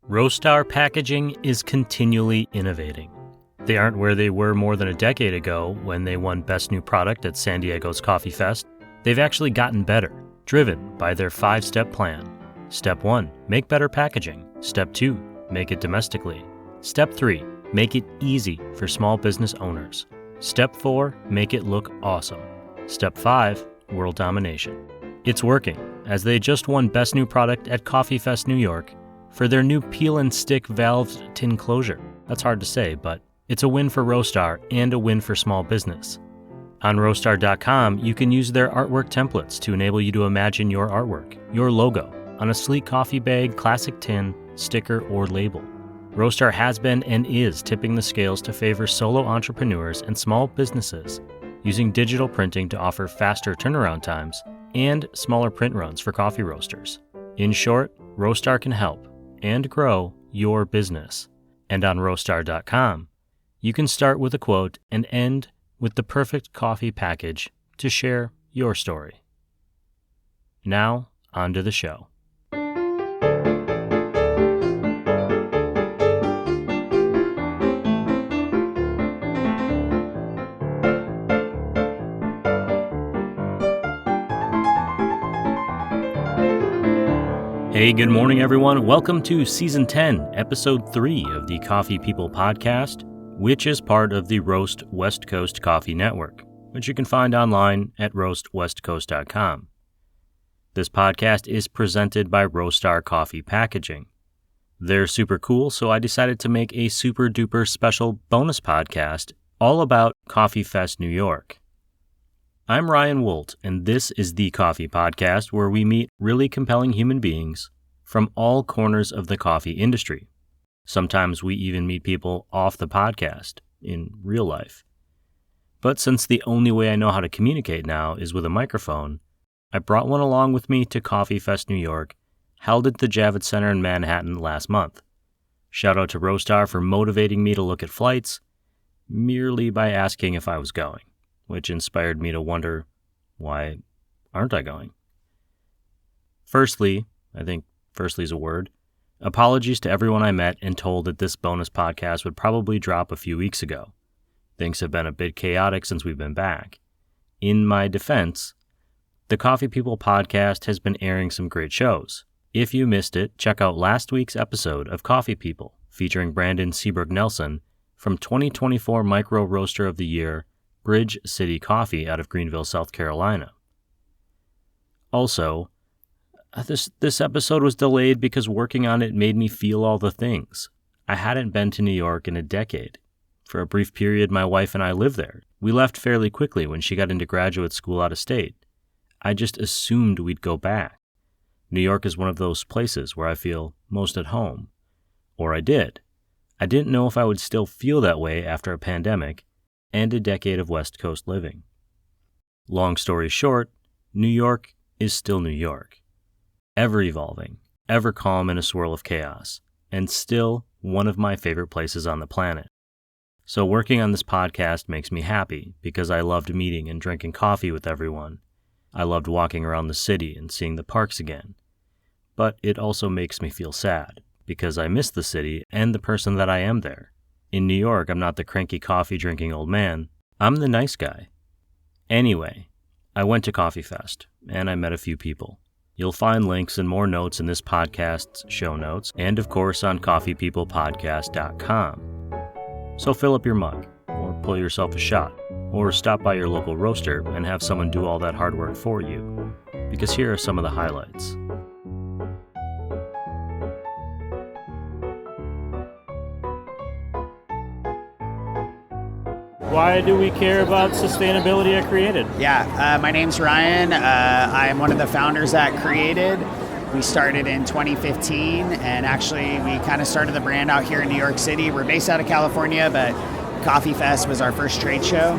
Roastar packaging is continually innovating. They aren't where they were more than a decade ago when they won Best New Product at San Diego's Coffeefest. They've actually gotten better, driven by their 5-step plan. Step 1, make better packaging. Step 2, make it domestically. Step 3, make it easy for small business owners. Step 4, make it look awesome. Step 5, world domination. It's working, as they just won Best New Product at Coffeefest New York for their new peel and stick valved tin closure. That's hard to say, but it's a win for Roastar and a win for small business. On roastar.com, you can use their artwork templates to enable you to imagine your artwork, your logo, on a sleek coffee bag, classic tin, sticker, or label. Roastar has been and is tipping the scales to favor solo entrepreneurs and small businesses, using digital printing to offer faster turnaround times and smaller print runs for coffee roasters. In short, Roastar can help and grow your business. And on roastar.com, you can start with a quote and end with the perfect coffee package to share your story. Now, on to the show. Hey, good morning, everyone. Welcome to Season 10, Episode 3 of the Coffee People Podcast, which is part of the Roast West Coast Coffee Network, which you can find online at roastwestcoast.com. This podcast is presented by Roastar Coffee Packaging. They're super cool, so I decided to make a super duper special bonus podcast all about Coffeefest New York. I'm Ryan Woldt, and this is the Coffee Podcast, where we meet really compelling human beings from all corners of the coffee industry. Sometimes we even meet people off the podcast, in real life. But since the only way I know how to communicate now is with a microphone, I brought one along with me to Coffeefest New York, held at the Javits Center in Manhattan last month. Shout out to Roastar for motivating me to look at flights, merely by asking if I was going, which inspired me to wonder, why aren't I going? Firstly, I think firstly is a word, apologies to everyone I met and told that this bonus podcast would probably drop a few weeks ago. Things have been a bit chaotic since we've been back. In my defense, the Coffee People podcast has been airing some great shows. If you missed it, check out last week's episode of Coffee People, featuring Brandon Seabrook Nelson from 2024 Micro Roaster of the Year, Bridge City Coffee out of Greenville, South Carolina. Also, this episode was delayed because working on it made me feel all the things. I hadn't been to New York in a decade. For a brief period, my wife and I lived there. We left fairly quickly when she got into graduate school out of state. I just assumed we'd go back. New York is one of those places where I feel most at home. Or I did. I didn't know if I would still feel that way after a pandemic and a decade of West Coast living. Long story short, New York is still New York. Ever evolving, ever calm in a swirl of chaos, and still one of my favorite places on the planet. So working on this podcast makes me happy because I loved meeting and drinking coffee with everyone. I loved walking around the city and seeing the parks again. But it also makes me feel sad because I miss the city and the person that I am there. In New York, I'm not the cranky coffee-drinking old man. I'm the nice guy. Anyway, I went to Coffeefest, and I met a few people. You'll find links and more notes in this podcast's show notes, and of course on coffeepeoplepodcast.com. So fill up your mug, or pull yourself a shot, or stop by your local roaster and have someone do all that hard work for you, because here are some of the highlights. Why do we care about sustainability at Created? My name's Ryan. I am one of the founders at Created. We started in 2015, and actually we kind of started the brand out here in New York City. We're based out of California, but Coffeefest was our first trade show.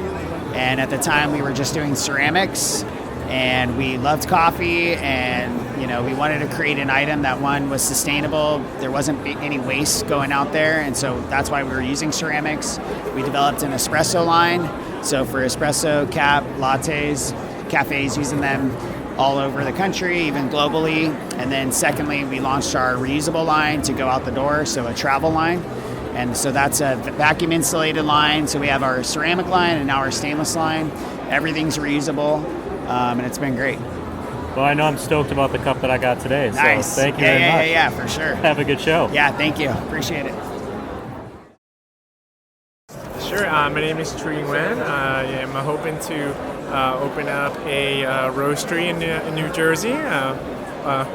And at the time we were just doing ceramics, and we loved coffee, and we wanted to create an item that, one, was sustainable. There wasn't any waste going out there, and so that's why we were using ceramics. We developed an espresso line, so for espresso, cap, lattes, cafes using them, all over the country, even globally. And then secondly, we launched our reusable line to go out the door, so a travel line. And so that's a vacuum insulated line. So we have our ceramic line and now our stainless line. Everything's reusable, and it's been great. Well, I know I'm stoked about the cup that I got today. Nice. So thank you very much. Yeah, for sure. Have a good show. Yeah, thank you. Appreciate it. Sure. My name is Truy Nguyen. I'm hoping to open up a roastery in New Jersey,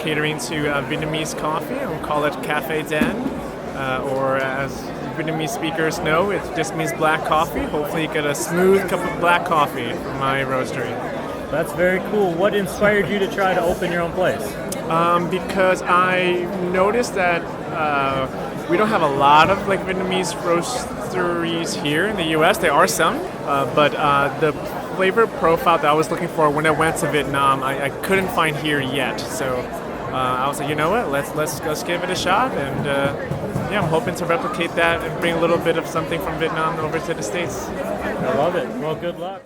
catering to Vietnamese coffee. We'll call it Cafe Den, or as Vietnamese speakers know, it just means black coffee. Hopefully you get a smooth cup of black coffee from my roastery. That's very cool. What inspired you to try to open your own place? Because I noticed that we don't have a lot of like Vietnamese roasteries here in the U.S. There are some, but the flavor profile that I was looking for when I went to Vietnam, I couldn't find here yet. So I was like, you know what? Let's give it a shot, and I'm hoping to replicate that and bring a little bit of something from Vietnam over to the States. I love it. Well, good luck.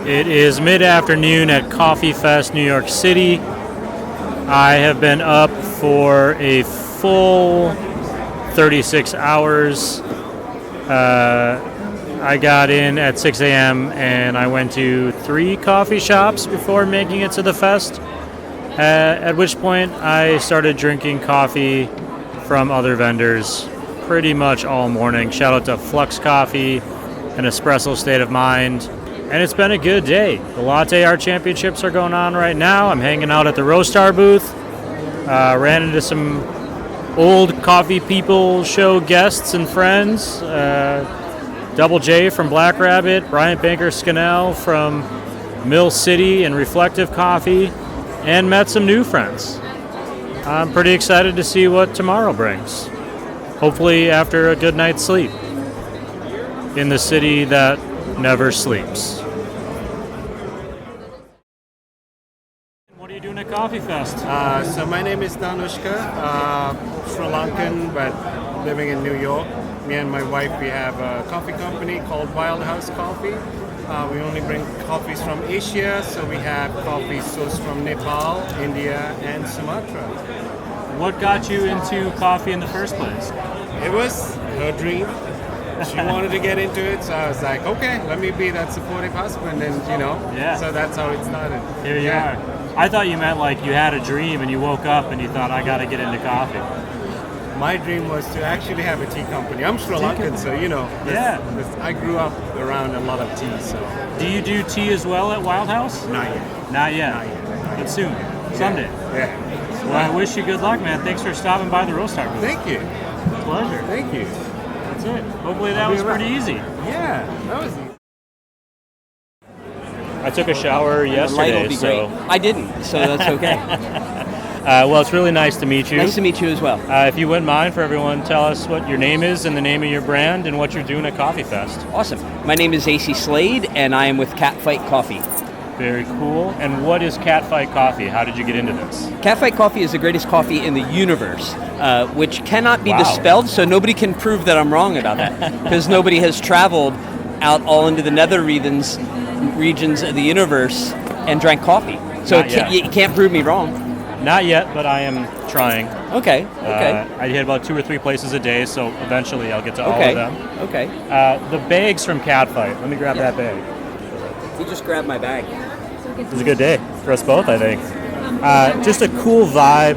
It is mid-afternoon at Coffeefest New York City. I have been up for a full 36 hours. I got in at 6 a.m. and I went to 3 coffee shops before making it to the fest, at which point I started drinking coffee from other vendors pretty much all morning. Shout out to Flux Coffee and Espresso State of Mind. And it's been a good day. The Latte Art Championships are going on right now. I'm hanging out at the Roastar booth. Ran into some old Coffee People show guests and friends. Double J from Black Rabbit, Brian Banker Scannell from Mill City and Reflective Coffee, and met some new friends. I'm pretty excited to see what tomorrow brings. Hopefully after a good night's sleep in the city that never sleeps. What are you doing at Coffee Fest? So my name is Danushka, Sri Lankan, but living in New York. Me and my wife, we have a coffee company called Wild House Coffee. We only bring coffees from Asia, so we have coffee sourced from Nepal, India, and Sumatra. What got you into coffee in the first place? It was her dream. She wanted to get into it, so I was like, okay, let me be that supportive husband, and so that's how it started. Here you are. I thought you meant like you had a dream and you woke up and you thought, I got to get into coffee. My dream was to actually have a tea company. I'm Sri Lankan, so I grew up around a lot of tea. So. Do you do tea as well at Wild House? Not yet. Not yet. But soon. Someday. Yeah. Well, I wish you good luck, man. Thanks for stopping by the Roastar booth. Thank you. Pleasure. Thank you. That's it. Hopefully that was pretty easy. Yeah, that was easy. I took a shower yesterday, so I didn't, so that's okay. well, it's really nice to meet you. Nice to meet you as well. If you wouldn't mind, for everyone, tell us what your name is and the name of your brand and what you're doing at Coffee Fest. Awesome. My name is AC Slade, and I am with Catfight Coffee. Very cool. And what is Catfight Coffee? How did you get into this? Catfight Coffee is the greatest coffee in the universe, which cannot be dispelled, so nobody can prove that I'm wrong about that, because nobody has traveled out all into the nether regions of the universe and drank coffee. So you can't prove me wrong. Not yet, but I am trying. Okay. I hit about 2 or 3 places a day, so eventually I'll get to all of them. Okay. The bags from Catfight. Let me grab that bag. You just grabbed my bag. It was a good day for us both, I think. Just a cool vibe,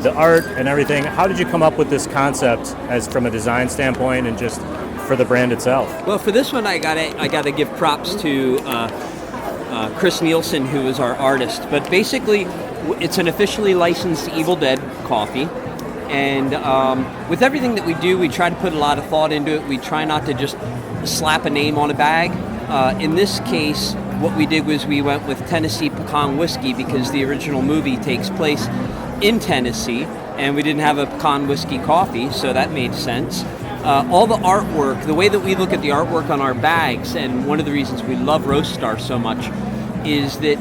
the art and everything. How did you come up with this concept as from a design standpoint and just for the brand itself? Well, for this one, I gotta give props to Chris Nielsen, who is our artist. But basically, it's an officially licensed Evil Dead coffee, and with everything that we do, we try to put a lot of thought into it. We try not to just slap a name on a bag. In this case, what we did was we went with Tennessee Pecan Whiskey because the original movie takes place in Tennessee, and we didn't have a pecan whiskey coffee, so that made sense. All the artwork, the way that we look at the artwork on our bags, and one of the reasons we love Roastar so much, is that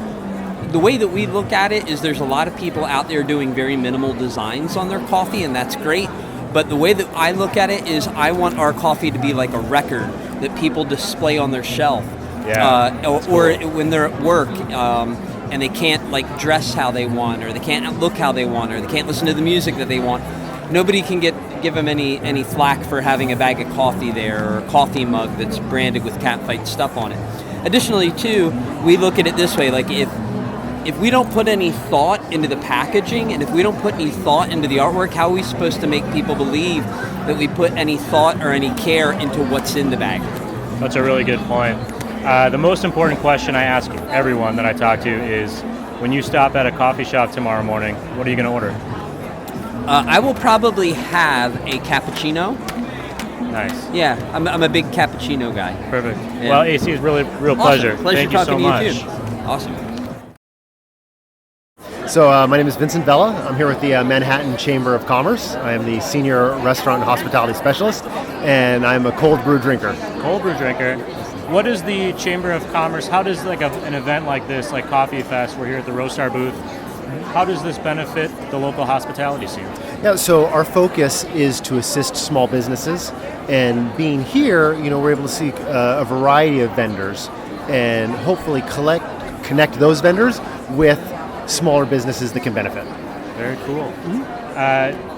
the way that we look at it is there's a lot of people out there doing very minimal designs on their coffee, and that's great. But the way that I look at it is I want our coffee to be like a record that people display on their shelf. Yeah, Or when they're at work and they can't like dress how they want, or they can't look how they want, or they can't listen to the music that they want. Nobody can give them any flack for having a bag of coffee there or a coffee mug that's branded with catfight stuff on it. Additionally, too, we look at it this way: like if we don't put any thought into the packaging, and if we don't put any thought into the artwork, how are we supposed to make people believe that we put any thought or any care into what's in the bag? That's a really good point. The most important question I ask everyone that I talk to is, when you stop at a coffee shop tomorrow morning, what are you going to order? I will probably have a cappuccino. Nice. Yeah, I'm a big cappuccino guy. Perfect. Yeah. Well, AC, is really real pleasure. Awesome. Pleasure Thank you so talking much. to you too. Awesome. So my name is Vincent Vella. I'm here with the Manhattan Chamber of Commerce. I am the Senior Restaurant and Hospitality Specialist, and I'm a cold brew drinker. Cold brew drinker. What is the Chamber of Commerce? How does like an event like this, like Coffeefest, we're here at the Roastar booth, how does this benefit the local hospitality scene? Yeah, so our focus is to assist small businesses, and being here, we're able to see a variety of vendors and hopefully connect those vendors with smaller businesses that can benefit. Very cool.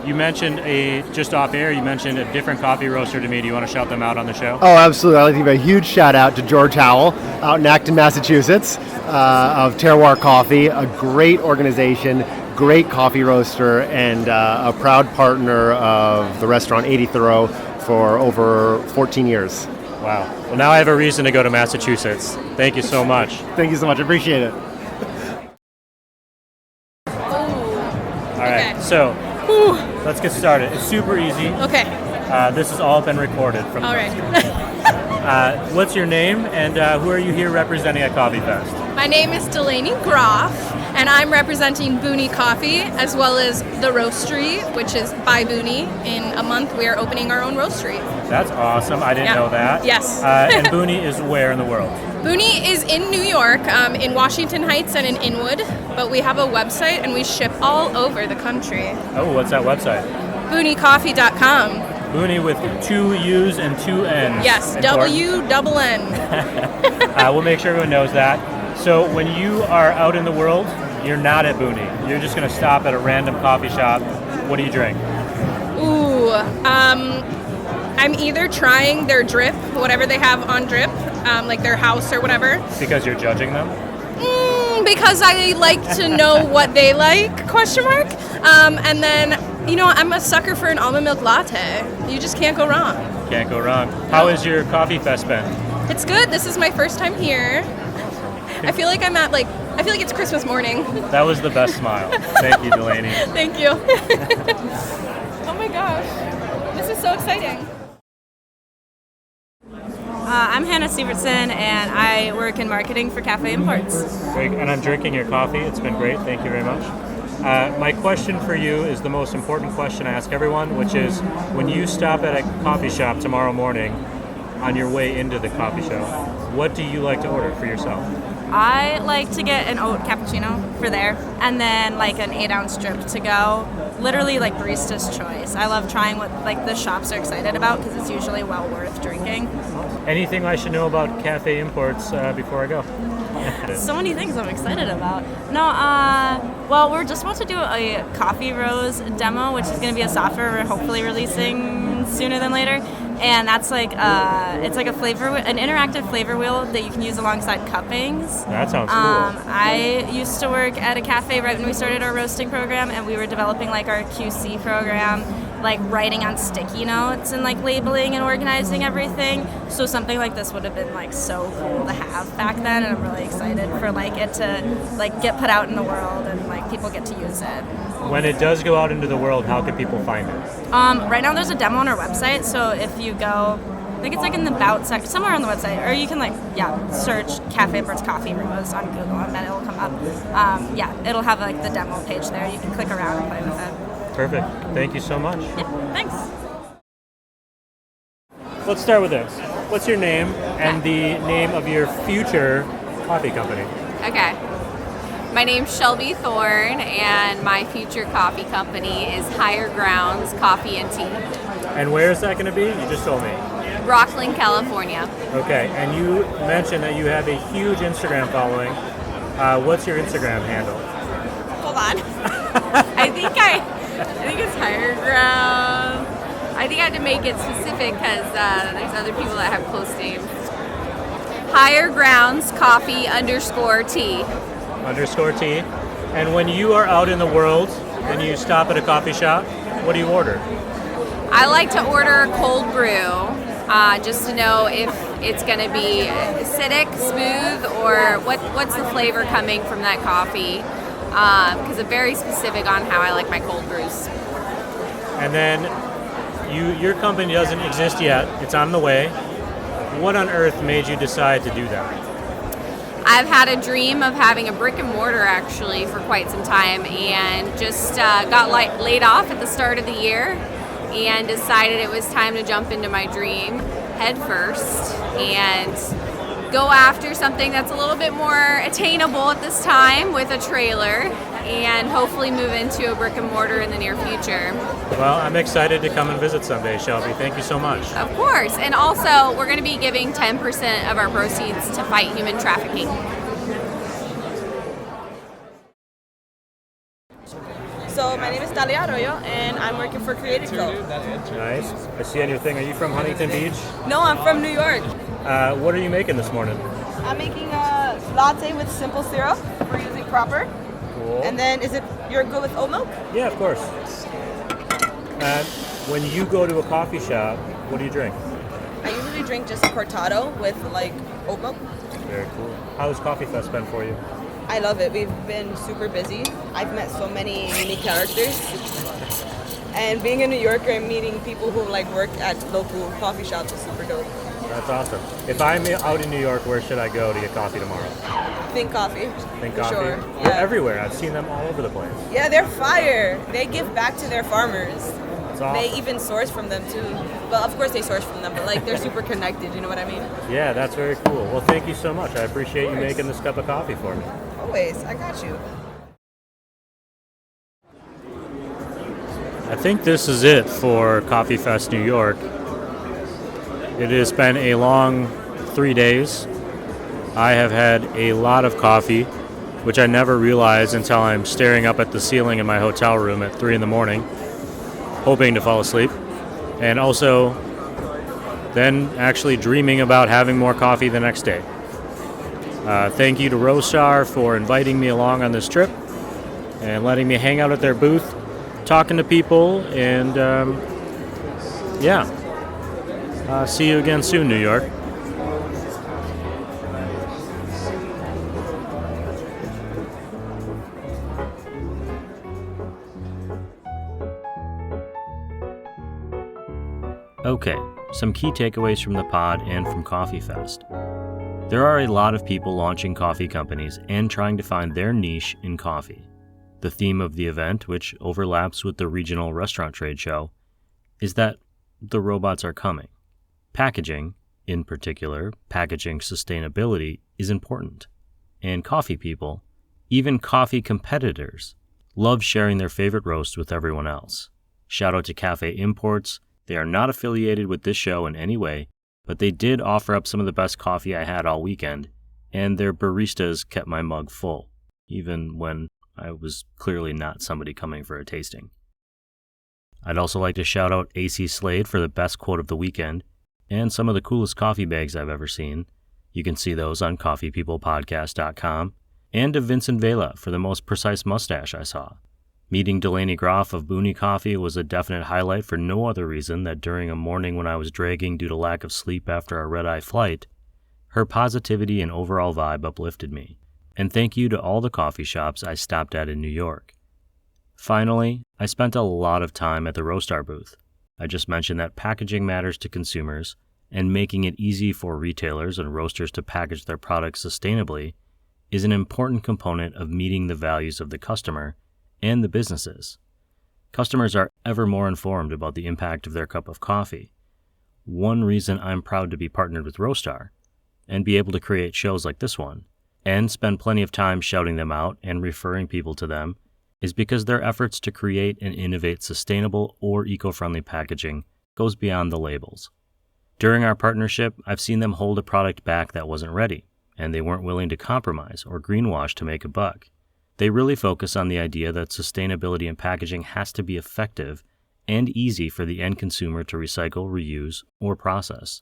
You mentioned just off air, you mentioned a different coffee roaster to me. Do you want to shout them out on the show? Oh, absolutely. I'd like to give a huge shout out to George Howell out in Acton, Massachusetts, of Terroir Coffee, a great organization, great coffee roaster, and a proud partner of the restaurant 80 Thoreau for over 14 years. Wow. Well, now I have a reason to go to Massachusetts. Thank you so much. Thank you so much. I appreciate it. All right, so let's get started. It's super easy. Okay. This has all been recorded from All right. What's your name, and who are you here representing at Coffeefest? My name is Delaney Groff, and I'm representing Booney Coffee as well as the Roastery, which is by Booney. In a month, we are opening our own roastery. That's awesome. I didn't know that. Yes. And Booney is where in the world? Booney is in New York, in Washington Heights and in Inwood, but we have a website and we ship all over the country. Oh, what's that website? BooneyCoffee.com. Booney with 2 U's and 2 N's. Yes, W-double-N. We'll make sure everyone knows that. So when you are out in the world, you're not at Booney. You're just going to stop at a random coffee shop. What do you drink? Ooh, I'm either trying their drip, whatever they have on drip, like their house or whatever. Because you're judging them? Because I like to know what they like, ? And then, I'm a sucker for an almond milk latte. You just can't go wrong. Can't go wrong. How has your Coffeefest been? It's good. This is my first time here. I feel like it's Christmas morning. That was the best smile. Thank you, Delaney. Thank you. Oh my gosh. This is so exciting. I'm Hannah Sievertson, and I work in marketing for Cafe Imports. Great. And I'm drinking your coffee. It's been great. Thank you very much. My question for you is the most important question I ask everyone, which is, when you stop at a coffee shop tomorrow morning on your way into the coffee shop, what do you like to order for yourself? I like to get an oat cappuccino for there, and then like an 8-ounce drip to go. Literally like barista's choice. I love trying what like the shops are excited about because it's usually well worth drinking. Anything I should know about Cafe Imports before I go? So many things I'm excited about. Well, we're just about to do a Coffee Rose demo, which is going to be a software we're hopefully releasing sooner than later. And that's like it's like an interactive flavor wheel that you can use alongside cuppings. That sounds cool. I used to work at a cafe right when we started our roasting program, and we were developing like our QC program, like writing on sticky notes and like labeling and organizing everything. So something like this would have been like so cool to have back then, and I'm really excited for like it to like get put out in the world and like people get to use it. When it does go out into the world, how can people find it? Right now there's a demo on our website, so if you go, I think it's like in the About section, somewhere on the website, or you can search Cafe Imports Coffee Rose on Google and then it'll come up. It'll have like the demo page there. You can click around and play with it. Perfect. Thank you so much. Yeah, thanks. Let's start with this. What's your name and the name of your future coffee company? Okay. My name's Shelby Thorne, and my future coffee company is Higher Grounds Coffee and Tea. And where is that going to be? You just told me. Rockland, California. Okay, and you mentioned that you have a huge Instagram following. What's your Instagram handle? Hold on. I think it's Higher Ground. I think I had to make it specific because there's other people that have close names. Higher Grounds Coffee _T. _T. And when you are out in the world and you stop at a coffee shop, what do you order? I like to order a cold brew just to know if it's going to be acidic, smooth, or what's the flavor coming from that coffee. Because I'm very specific on how I like my cold brews. And then your company doesn't exist yet. It's on the way. What on earth made you decide to do that? I've had a dream of having a brick and mortar actually for quite some time, and just got laid off at the start of the year and decided it was time to jump into my dream head first and go after something that's a little bit more attainable at this time with a trailer, and hopefully move into a brick and mortar in the near future. Well, I'm excited to come and visit someday, Shelby. Thank you so much. Of course. And also, we're going to be giving 10% of our proceeds to fight human trafficking. So my name is Talia Arroyo, and I'm working for Creative Co. Nice. I see on your thing. Are you from Huntington Beach? No, I'm from New York. What are you making this morning? I'm making a latte with simple syrup. We're using proper. Cool. And then, you're good with oat milk? Yeah, of course. When you go to a coffee shop, what do you drink? I usually drink just cortado with like oat milk. Very cool. How has Coffeefest been for you? I love it. We've been super busy. I've met so many unique characters. And being a New Yorker and meeting people who like work at local coffee shops is super dope. That's awesome. If I'm out in New York, where should I go to get coffee tomorrow? Think Coffee. Think for Coffee? Sure. They're Yeah. everywhere. I've seen them all over the place. Yeah, they're fire. They give back to their farmers. That's awesome. They even source from them too. Well, of course they source from them, but like they're super connected, you know what I mean? Yeah, that's very cool. Well, thank you so much. I appreciate you making this cup of coffee for me. Always, I got you. I think this is it for Coffeefest New York. It has been a long 3 days. I have had a lot of coffee, which I never realized until I'm staring up at the ceiling in my hotel room at 3 in the morning, hoping to fall asleep, and also then actually dreaming about having more coffee the next day. Thank you to Roastar for inviting me along on this trip and letting me hang out at their booth, talking to people, and see you again soon, New York. Okay, some key takeaways from the pod and from Coffeefest. There are a lot of people launching coffee companies and trying to find their niche in coffee. The theme of the event, which overlaps with the regional restaurant trade show, is that the robots are coming. Packaging, in particular, packaging sustainability, is important. And coffee people, even coffee competitors, love sharing their favorite roast with everyone else. Shout out to Cafe Imports. They are not affiliated with this show in any way, but they did offer up some of the best coffee I had all weekend, and their baristas kept my mug full, even when I was clearly not somebody coming for a tasting. I'd also like to shout out AC Slade for the best quote of the weekend, and some of the coolest coffee bags I've ever seen. You can see those on coffeepeoplepodcast.com, and to Vincent Vela for the most precise mustache I saw. Meeting Delaney Groff of Booney Coffee was a definite highlight for no other reason that during a morning when I was dragging due to lack of sleep after a red-eye flight, her positivity and overall vibe uplifted me. And thank you to all the coffee shops I stopped at in New York. Finally, I spent a lot of time at the Roastar booth. I just mentioned that packaging matters to consumers, and making it easy for retailers and roasters to package their products sustainably is an important component of meeting the values of the customer and the businesses. Customers are ever more informed about the impact of their cup of coffee. One reason I'm proud to be partnered with Roastar and be able to create shows like this one and spend plenty of time shouting them out and referring people to them is because their efforts to create and innovate sustainable or eco-friendly packaging goes beyond the labels. During our partnership, I've seen them hold a product back that wasn't ready, and they weren't willing to compromise or greenwash to make a buck. They really focus on the idea that sustainability in packaging has to be effective and easy for the end consumer to recycle, reuse, or process.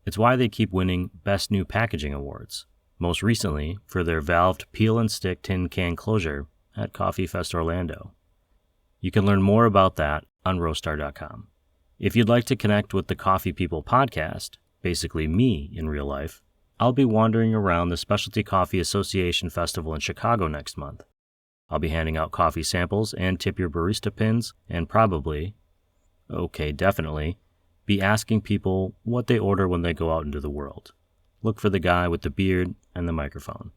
It's why they keep winning Best New Packaging awards, most recently for their valved peel and stick tin can closure at Coffeefest Orlando. You can learn more about that on roastar.com. If you'd like to connect with the Coffee People podcast, basically me in real life, I'll be wandering around the Specialty Coffee Association Festival in Chicago next month. I'll be handing out coffee samples and tip your barista pins and probably, definitely, be asking people what they order when they go out into the world. Look for the guy with the beard and the microphone.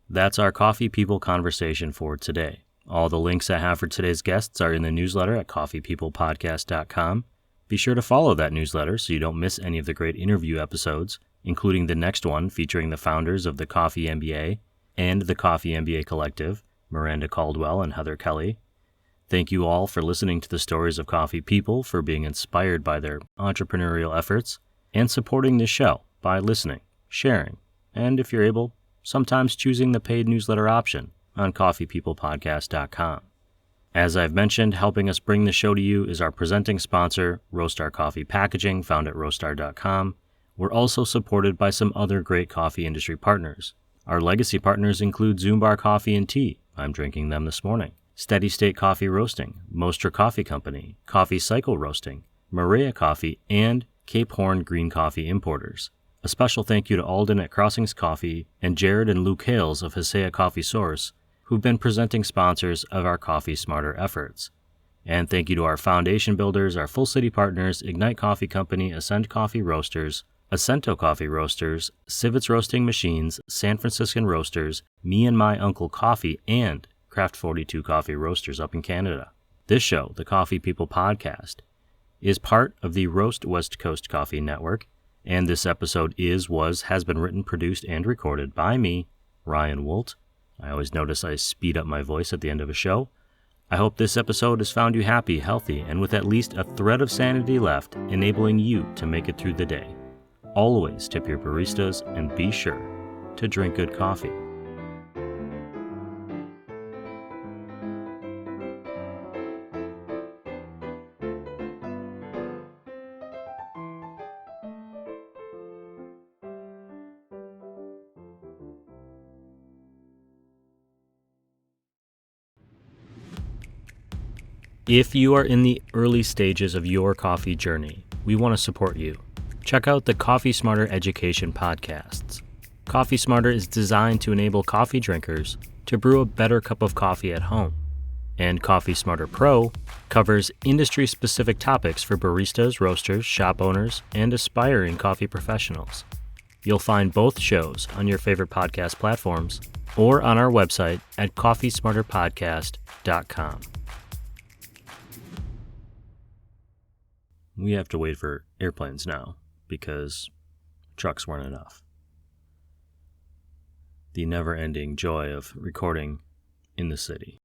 That's our Coffee People conversation for today. All the links I have for today's guests are in the newsletter at coffeepeoplepodcast.com. Be sure to follow that newsletter so you don't miss any of the great interview episodes, including the next one featuring the founders of the Coffee MBA and the Coffee MBA Collective, Miranda Caldwell and Heather Kelly. Thank you all for listening to the stories of coffee people, for being inspired by their entrepreneurial efforts, and supporting this show by listening, sharing, and if you're able, sometimes choosing the paid newsletter option on coffeepeoplepodcast.com. As I've mentioned, helping us bring the show to you is our presenting sponsor, Roastar Coffee Packaging, found at roastar.com. We're also supported by some other great coffee industry partners. Our legacy partners include Zoombar Coffee and Tea. I'm drinking them this morning. Steady State Coffee Roasting, Mostra Coffee Company, Coffee Cycle Roasting, Maria Coffee, and Cape Horn Green Coffee Importers. A special thank you to Alden at Crossings Coffee and Jared and Luke Hales of Hesea Coffee Source, who've been presenting sponsors of our Coffee Smarter efforts. And thank you to our foundation builders, our full city partners, Ignite Coffee Company, Ascend Coffee Roasters, Ascento Coffee Roasters, Civets Roasting Machines, San Franciscan Roasters, Me and My Uncle Coffee, and Craft 42 Coffee Roasters up in Canada. This show, the Coffee People podcast, is part of the Roast West Coast Coffee Network, and this episode has been written, produced, and recorded by me, Ryan Woldt. I always notice I speed up my voice at the end of a show. I hope this episode has found you happy, healthy, and with at least a thread of sanity left, enabling you to make it through the day. Always tip your baristas and be sure to drink good coffee. If you are in the early stages of your coffee journey, we want to support you. Check out the Coffee Smarter Education podcasts. Coffee Smarter is designed to enable coffee drinkers to brew a better cup of coffee at home. And Coffee Smarter Pro covers industry-specific topics for baristas, roasters, shop owners, and aspiring coffee professionals. You'll find both shows on your favorite podcast platforms or on our website at coffeesmarterpodcast.com. We have to wait for airplanes now because trucks weren't enough. The never-ending joy of recording in the city.